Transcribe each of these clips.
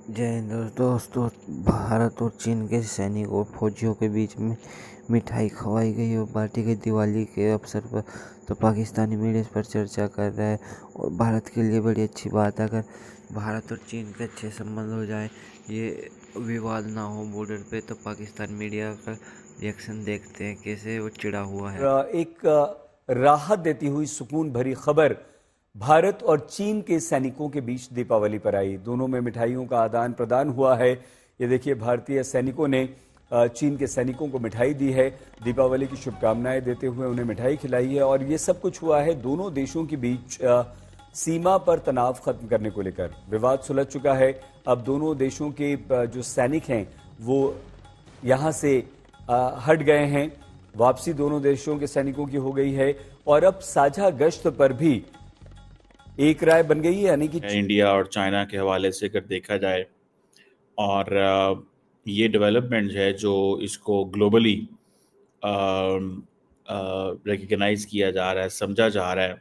जय हिंद दोस्तों। भारत और चीन के सैनिकों और फौजियों के बीच में मिठाई खवाई गई और बांटी गई दिवाली के अवसर पर। तो पाकिस्तानी मीडिया इस पर चर्चा कर रहा है और भारत के लिए बड़ी अच्छी बात है अगर भारत और चीन के अच्छे संबंध हो जाए, ये विवाद ना हो बॉर्डर पे। तो पाकिस्तान मीडिया का रिएक्शन देखते हैं कैसे वो चिढ़ा हुआ है। एक राहत देती हुई सुकून भरी खबर भारत और चीन के सैनिकों के बीच दीपावली पर आई। दोनों में मिठाइयों का आदान प्रदान हुआ है। ये देखिए, भारतीय सैनिकों ने चीन के सैनिकों को मिठाई दी है, दीपावली की शुभकामनाएं देते हुए उन्हें मिठाई खिलाई है। और ये सब कुछ हुआ है दोनों देशों के बीच सीमा पर तनाव खत्म करने को लेकर। विवाद सुलझ चुका है। अब दोनों देशों के जो सैनिक हैं वो यहां से हट गए हैं। वापसी दोनों देशों के सैनिकों की हो गई है और अब साझा गश्त पर भी एक राय बन गई है, यानी कि इंडिया और चाइना के हवाले से अगर देखा जाए और ये डेवलपमेंट है जो इसको ग्लोबली रिकग्नाइज किया जा रहा है, समझा जा रहा है।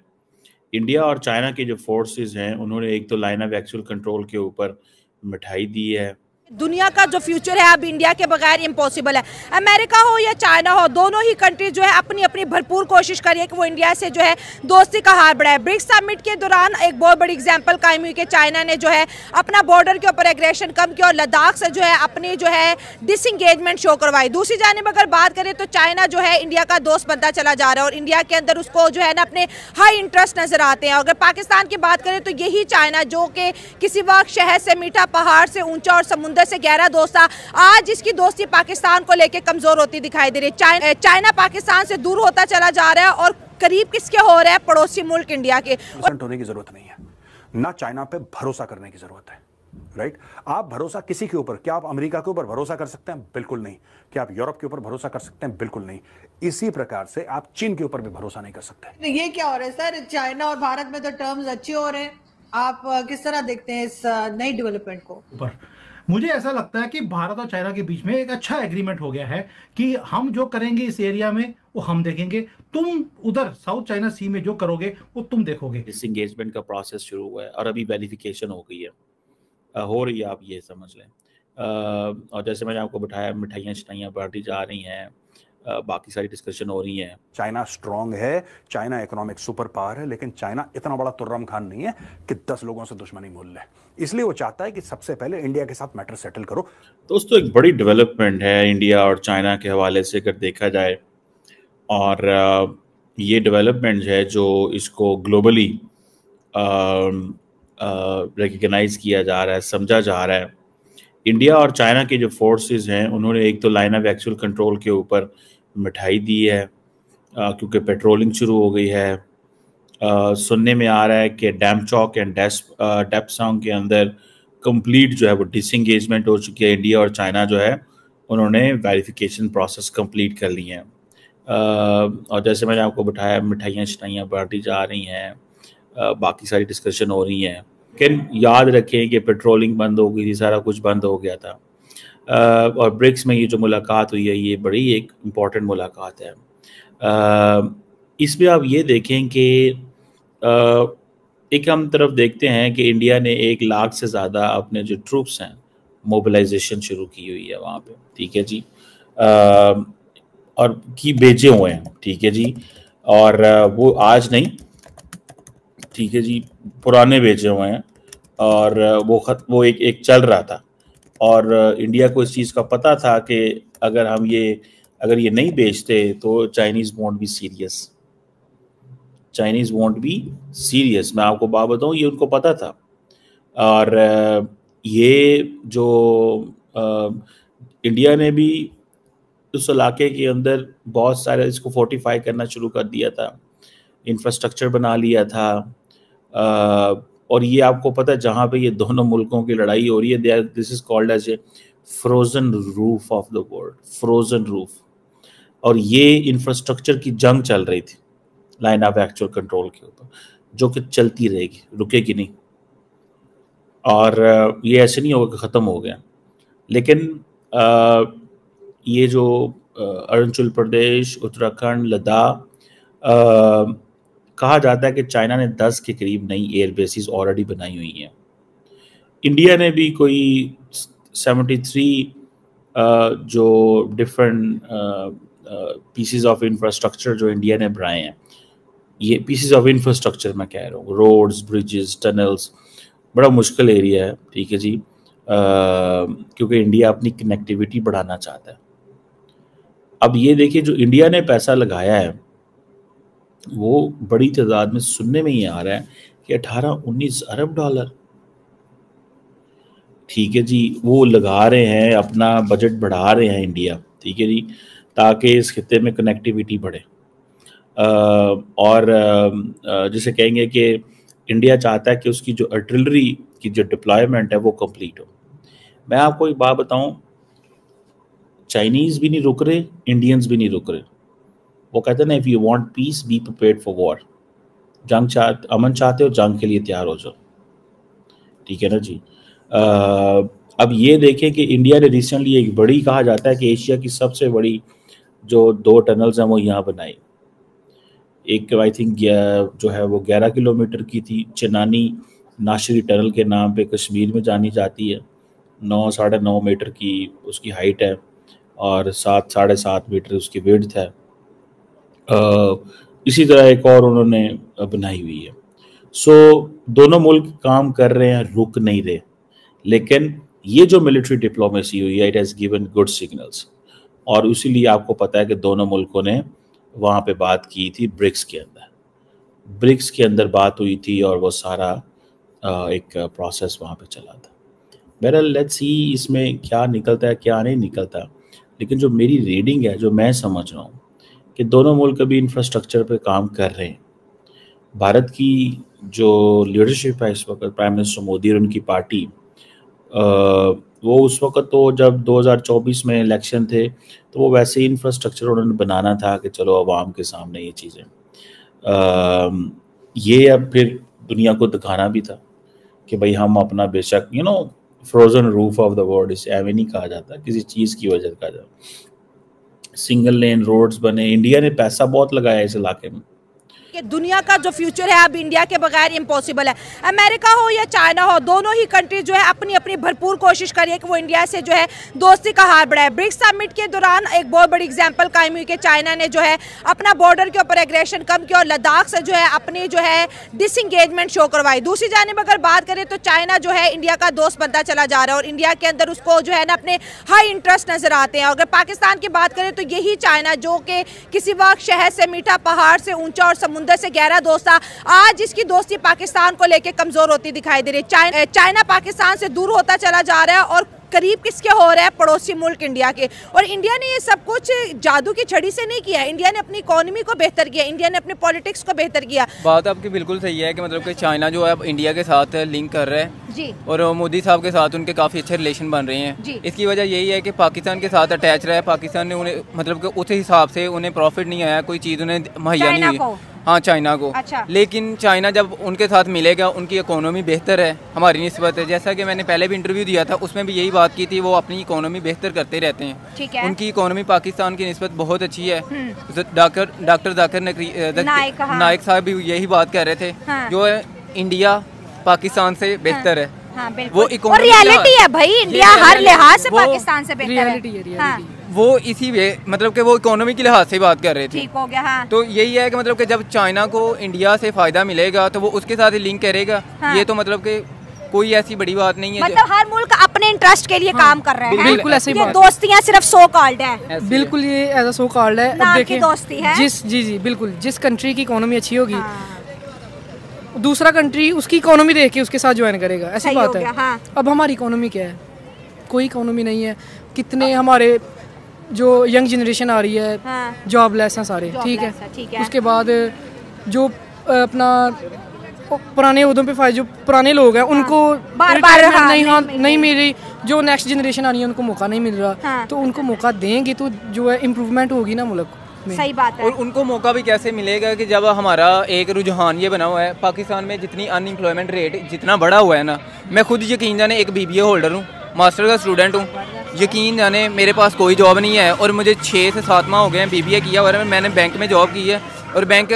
इंडिया और चाइना के जो फोर्सेस हैं उन्होंने एक तो लाइन ऑफ एक्चुअल कंट्रोल के ऊपर मिठाई दी है। दुनिया का जो फ्यूचर है अब इंडिया के बगैर इम्पॉसिबल है। अमेरिका हो या चाइना हो, दोनों ही कंट्री जो है अपनी अपनी भरपूर कोशिश कर रही है कि वो इंडिया से जो है दोस्ती का हाथ बढ़ाए। ब्रिक्स समिट के दौरान एक बहुत बड़ी एग्जांपल कायम हुई कि चाइना ने जो है अपना बॉर्डर के ऊपर एग्रेशन कम किया और लद्दाख से जो है अपनी जो है डिसंगेजमेंट शो करवाई। दूसरी जानिब अगर बात करें तो चाइना जो है इंडिया का दोस्त बनता चला जा रहा है और इंडिया के अंदर उसको जो है ना अपने हाई इंटरेस्ट नजर आते हैं। अगर पाकिस्तान की बात करें तो यही चाइना जो कि किसी वक्त शहर से मीठा, पहाड़ से ऊंचा और समुद्र से गहरा दोस्त था, आज इसकी दोस्ती पाकिस्तान को लेकर कमजोर होती दिखाई दे रही है। चाइना पाकिस्तान से दूर होता चला जा रहा है और करीब किसके हो रहा है? पड़ोसी मुल्क इंडिया के। होने की जरूरत नहीं है, ना चाइना पे भरोसा करने की जरूरत है। राइट? आप भरोसा किसी के ऊपर, क्या आप अमेरिका के ऊपर भरोसा कर सकते हैं? बिल्कुल नहीं। क्या आप यूरोप के ऊपर भरोसा कर सकते हैं? बिल्कुल नहीं। इसी प्रकार से आप चीन के ऊपर भी भरोसा नहीं कर सकते। ये क्या हो रहा है सर? चाइना और भारत में तो टर्म्स अच्छे हो रहे हैं, आप किस तरह देखते हैं इस नई डेवलपमेंट को? मुझे ऐसा लगता है कि भारत और चाइना के बीच में एक अच्छा एग्रीमेंट हो गया है कि हम जो करेंगे इस एरिया में वो हम देखेंगे, तुम उधर साउथ चाइना सी में जो करोगे वो तुम देखोगे। डिसएंगेजमेंट का प्रोसेस शुरू हुआ है और अभी वेरिफिकेशन हो गई है, हो रही है, आप ये समझ लें। और जैसे मैंने आपको बताया, मिठाइयाँ बांटी जा रही हैं, बाकी सारी डिस्कशन हो रही हैं। चाइना स्ट्रांग है, चाइना इकोनॉमिक सुपर पावर है, लेकिन चाइना इतना बड़ा तुर्रम खान नहीं है कि 10 लोगों से दुश्मनी मोल ले। इसलिए वो चाहता है कि सबसे पहले इंडिया के साथ मैटर सेटल करो। दोस्तों, एक बड़ी डेवलपमेंट है इंडिया और चाइना के हवाले से अगर देखा जाए और ये डेवलपमेंट है जो इसको ग्लोबली रिकग्नाइज किया जा रहा है, समझा जा रहा है। इंडिया और चाइना के जो फोर्सेस हैं उन्होंने एक तो लाइन ऑफ एक्चुअल कंट्रोल के ऊपर मिठाई दी है क्योंकि पेट्रोलिंग शुरू हो गई है। सुनने में आ रहा है कि डैमचौक एंड डेप्सांग के अंदर कंप्लीट जो है वो डिसएंगेजमेंट हो चुकी है। इंडिया और चाइना जो है उन्होंने वेरिफिकेशन प्रोसेस कंप्लीट कर ली हैं। और जैसे मैंने आपको बताया, मिठाइयाँ बांटी जा रही हैं, बाकी सारी डिस्कशन हो रही हैं। लेकिन याद रखें कि पेट्रोलिंग बंद हो गई थी, सारा कुछ बंद हो गया था। और ब्रिक्स में ये जो मुलाकात हुई है ये बड़ी एक इम्पॉर्टेंट मुलाकात है। इसमें आप ये देखें कि एक हम तरफ देखते हैं कि इंडिया ने 1 लाख से ज़्यादा अपने जो ट्रूप्स हैं मोबिलाइजेशन शुरू की हुई है वहाँ पे, ठीक है जी, और की भेजे हुए हैं, ठीक है जी। और वो आज नहीं, ठीक है जी, पुराने भेजे हुए हैं और वो एक चल रहा था। और इंडिया को इस चीज़ का पता था कि अगर ये नहीं बेचते तो Chinese won't be serious, Chinese won't be serious. मैं आपको बात बताऊँ, ये उनको पता था। और ये जो इंडिया ने भी उस इलाके के अंदर बहुत सारे इसको फोर्टिफाई करना शुरू कर दिया था, इंफ्रास्ट्रक्चर बना लिया था। और ये आपको पता है जहाँ पे ये दोनों मुल्कों की लड़ाई हो रही है, this is called as a frozen roof of the world, frozen roof. और ये इंफ्रास्ट्रक्चर की जंग चल रही थी लाइन ऑफ एक्चुअल कंट्रोल के ऊपर, जो कि चलती रहेगी, रुकेगी नहीं। और ये ऐसे नहीं होगा कि ख़त्म हो गया। लेकिन ये जो अरुणाचल प्रदेश, उत्तराखंड, लद्दाख, कहा जाता है कि चाइना ने 10 के करीब नई एयर बेसिस ऑलरेडी बनाई हुई हैं। इंडिया ने भी कोई 73 जो डिफरेंट पीसेस ऑफ इंफ्रास्ट्रक्चर जो इंडिया ने बनाए हैं, ये पीसेस ऑफ इंफ्रास्ट्रक्चर मैं कह रहा हूँ, रोड्स, ब्रिजेस, टनल्स, बड़ा मुश्किल एरिया है, ठीक है जी, क्योंकि इंडिया अपनी कनेक्टिविटी बढ़ाना चाहता है। अब ये देखिए, जो इंडिया ने पैसा लगाया है वो बड़ी तादाद में सुनने में ही आ रहा है कि 18-19 अरब डॉलर, ठीक है जी, वो लगा रहे हैं, अपना बजट बढ़ा रहे हैं इंडिया, ठीक है जी, ताकि इस खित्ते में कनेक्टिविटी बढ़े। और जिसे कहेंगे कि इंडिया चाहता है कि उसकी जो आर्टिलरी की जो डिप्लॉयमेंट है वो कंप्लीट हो। मैं आपको एक बात बताऊं, चाइनीज़ भी नहीं रुक रहे, इंडियंस भी नहीं रुक रहे। वो कहते हैं ना, if you want peace be prepared for war, अमन चाहते हो, जंग के लिए तैयार हो जाओ, ठीक है ना जी। अब ये देखें कि इंडिया ने रिसेंटली एक बड़ी, कहा जाता है कि एशिया की सबसे बड़ी जो 2 टनल्स हैं वो यहाँ बनाई। एक आई थिंक जो है वो 11 किलोमीटर की थी, चिनानी नाशरी टनल के नाम पे कश्मीर में जानी जाती है। 9-9.5 मीटर की उसकी हाइट है और 7-7.5 मीटर उसकी विड्थ है। इसी तरह एक और उन्होंने बनाई हुई है। सो दोनों मुल्क काम कर रहे हैं, रुक नहीं रहे, लेकिन ये जो मिलिट्री डिप्लोमेसी हुई है, it has given good signals. और इसीलिए आपको पता है कि दोनों मुल्कों ने वहाँ पे बात की थी ब्रिक्स के अंदर बात हुई थी और वो सारा एक प्रोसेस वहाँ पे चला था। बहरहाल लेट्स सी इसमें क्या निकलता है, क्या नहीं निकलता, लेकिन जो मेरी रीडिंग है, जो मैं समझ रहा हूँ कि दोनों मुल्क अभी इंफ्रास्ट्रक्चर पे काम कर रहे हैं। भारत की जो लीडरशिप है इस वक्त, प्राइम मिनिस्टर मोदी और उनकी पार्टी, वो उस वक्त तो जब 2024 में इलेक्शन थे तो वो वैसे ही इंफ्रास्ट्रक्चर उन्होंने बनाना था कि चलो आवाम के सामने ये चीज़ें, ये अब फिर दुनिया को दिखाना भी था कि भाई हम अपना, बेशक frozen roof of the world, इसे एवं नहीं कहा जाता, किसी चीज़ की वजह कहा जाता। सिंगल लेन रोड्स बने, इंडिया ने पैसा बहुत लगाया इस इलाके में। कि दुनिया का जो फ्यूचर है अब इंडिया के बगैर इम्पॉसिबल है। अमेरिका हो या चाइना हो, दोनों ही कंट्री जो है अपनी अपनी भरपूर कोशिश कर रही है कि वो इंडिया से जो है दोस्ती का हाथ बढ़ाए। ब्रिक्स समिट के दौरान एक बहुत बड़ी एग्जांपल कायम हुई कि चाइना ने जो है अपना बॉर्डर के ऊपर एग्रेशन कम किया और लद्दाख से जो है अपनी जो है डिसंगेजमेंट शो करवाई। दूसरी जानिब अगर बात करें तो चाइना जो है इंडिया का दोस्त बनता चला जा रहा है और इंडिया के अंदर उसको जो है ना अपने हाई इंटरेस्ट नजर आते हैं। अगर पाकिस्तान की बात करें तो यही चाइना जो कि किसी वक्त शहर से मीठा, पहाड़ से ऊंचा और समुद्र से गहरा दोस्त था, आज इसकी दोस्ती पाकिस्तान को लेकर कमजोर होती दिखाई दे रही है। चाइना पाकिस्तान से दूर होता चला जा रहा है और करीब किसके हो रहा है, पड़ोसी मुल्क इंडिया के। और इंडिया ने ये सब कुछ जादू की छड़ी से नहीं किया है, इंडिया ने अपनी इकोनॉमी को बेहतर किया, इंडिया ने अपने पॉलिटिक्स को बेहतर किया। बात आपकी बिल्कुल सही है कि मतलब कि चाइना जो है अब इंडिया के साथ लिंक कर रहा है जी, और मोदी साहब के साथ उनके काफ़ी अच्छे रिलेशन बन रहे हैं जी। इसकी वजह यही है कि पाकिस्तान के साथ अटैच रहा है, पाकिस्तान ने उन्हें मतलब कि उस हिसाब से उन्हें प्रॉफिट नहीं आया, कोई चीज़ उन्हें मुहैया नहीं हुई। हाँ, चाइना को। अच्छा। लेकिन चाइना जब उनके साथ मिलेगा, उनकी इकोनॉमी बेहतर है हमारी निस्बत है। जैसा कि मैंने पहले भी इंटरव्यू दिया था, उसमें भी यही बात की थी, वो अपनी इकोनॉमी बेहतर करते रहते हैं। ठीक है। उनकी इकोनॉमी पाकिस्तान की निस्बत बहुत अच्छी है। डॉक्टर जाकिर नाइक साहब भी यही बात कर रहे थे। हाँ। जो है इंडिया पाकिस्तान से बेहतर है। हाँ, वो इकोनॉमी रियलिटी है भाई, इंडिया हर लिहाज से पाकिस्तान से बेहतर है। हाँ। वो इसी वे मतलब कि वो इकोनॉमी के लिहाज से बात कर रहे थे। ठीक हो गया। हाँ। तो यही है कि मतलब कि जब चाइना को इंडिया से फायदा मिलेगा तो वो उसके साथ ही लिंक करेगा। हाँ। ये तो मतलब कि कोई ऐसी बड़ी बात नहीं है, मतलब हर मुल्क अपने इंटरेस्ट के लिए काम कर रहे हैं। बिल्कुल ऐसी बात, दोस्तियां सिर्फ सो कॉल्ड है। बिल्कुल ये एज सो कॉल्ड है। अब देखिए दोस्ती है जी बिल्कुल, जिस कंट्री की इकोनॉमी अच्छी होगी दूसरा कंट्री उसकी इकोनॉमी देख के उसके साथ ज्वाइन करेगा, ऐसी बात है। हाँ। अब हमारी इकोनॉमी क्या है, कोई इकोनॉमी नहीं है। कितने हमारे जो यंग जनरेशन आ रही है, हाँ। जॉबलेस हैं सारे, ठीक है। उसके बाद जो अपना पुराने उहदों पे जो पुराने लोग हैं, हाँ। उनको बार-बार नहीं मिल रही, जो नेक्स्ट जनरेशन आ रही है उनको मौका नहीं मिल रहा। हाँ। तो उनको मौका देंगे तो जो है इम्प्रूवमेंट होगी ना मुल्क में। सही बात है। और उनको मौका भी कैसे मिलेगा कि जब हमारा एक रुझान ये बना हुआ है, पाकिस्तान में जितनी अनएम्प्लॉयमेंट रेट जितना बढ़ा हुआ है ना, मैं खुद यकीन जाने एक BBA होल्डर हूँ, मास्टर का स्टूडेंट हूँ, यकीन जाने मेरे पास कोई जॉब नहीं है और मुझे 6 से 7 माह हो गए हैं BBA किया हुआ है। मैंने बैंक में जॉब की है और बैंक,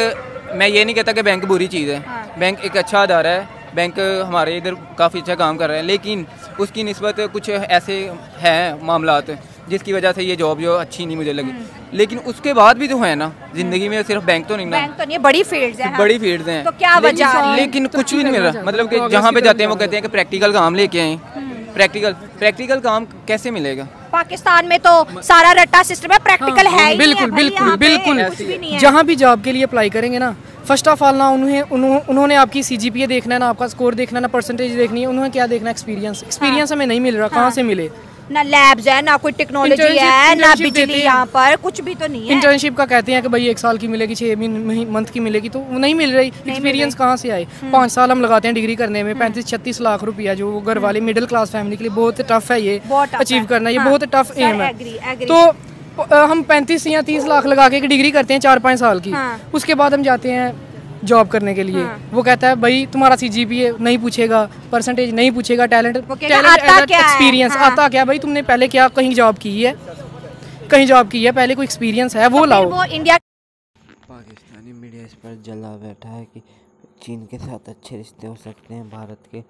मैं ये नहीं कहता कि बैंक बुरी चीज़ है। हाँ। बैंक एक अच्छा अदारा है, बैंक हमारे इधर काफ़ी अच्छा काम कर रहे हैं, लेकिन उसकी निस्बत कुछ ऐसे हैं मामलात जिसकी वजह से ये जॉब जो अच्छी नहीं मुझे लगी। लेकिन उसके बाद भी जो है ना, जिंदगी में सिर्फ बैंक तो नहीं ना, बैंक तो नहीं, बड़ी फील्ड्स हैं। बड़ी फील्ड्स हैं, तो क्या वजह? लेकिन कुछ भी नहीं मिल रहा। मतलब कि जहाँ पे जाते हैं वो कहते हैं कि प्रैक्टिकल काम लेके आए। प्रैक्टिकल काम कैसे मिलेगा? पाकिस्तान में तो सारा रट्टा सिस्टम है, प्रैक्टिकल है ही बिल्कुल नहीं है भाई, बिल्कुल यहाँ पे कुछ भी नहीं है। जहाँ भी जॉब के लिए अप्लाई करेंगे ना, फर्स्ट ऑफ ऑल ना उन्होंने आपकी CGPA देखना है ना, आपका स्कोर देखना है ना, परसेंटेज देखनी है। उन्होंने क्या देखना है? एक्सपीरियंस हमें नहीं मिल रहा। कहाँ से मिले? ना लैब्स है, ना कोई टेक्नोलॉजी है, ना बिजली, यहाँ पर कुछ भी तो नहीं है। इंटर्नशिप का कहते हैं कि भाई 1 साल की मिलेगी, 6 मंथ की मिलेगी, तो वो नहीं मिल रही। एक्सपीरियंस कहाँ से आए? 5 साल हम लगाते हैं डिग्री करने में, 35-36 लाख रुपया, जो घर वाले मिडिल क्लास फैमिली के लिए बहुत टफ है ये अचीव करना, ये बहुत टफ एम है। तो हम 35 या 30 लाख लगा के डिग्री करते हैं 4-5 साल की, उसके बाद हम जाते हैं जॉब करने के लिए। वो कहता है भाई तुम्हारा CGPA नहीं पूछेगा, परसेंटेज नहीं पूछेगा, टैलेंट एक्सपीरियंस आता क्या? भाई तुमने पहले क्या कहीं जॉब की है? पहले कोई एक्सपीरियंस है वो लाओ। वो इंडिया पाकिस्तानी मीडिया इस पर जला बैठा है कि चीन के साथ अच्छे रिश्ते हो सकते हैं भारत के,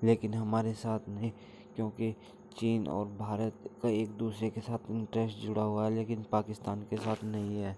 लेकिन हमारे साथ नहीं, क्योंकि चीन और भारत का एक दूसरे के साथ इंटरेस्ट जुड़ा हुआ है, लेकिन पाकिस्तान के साथ नहीं है।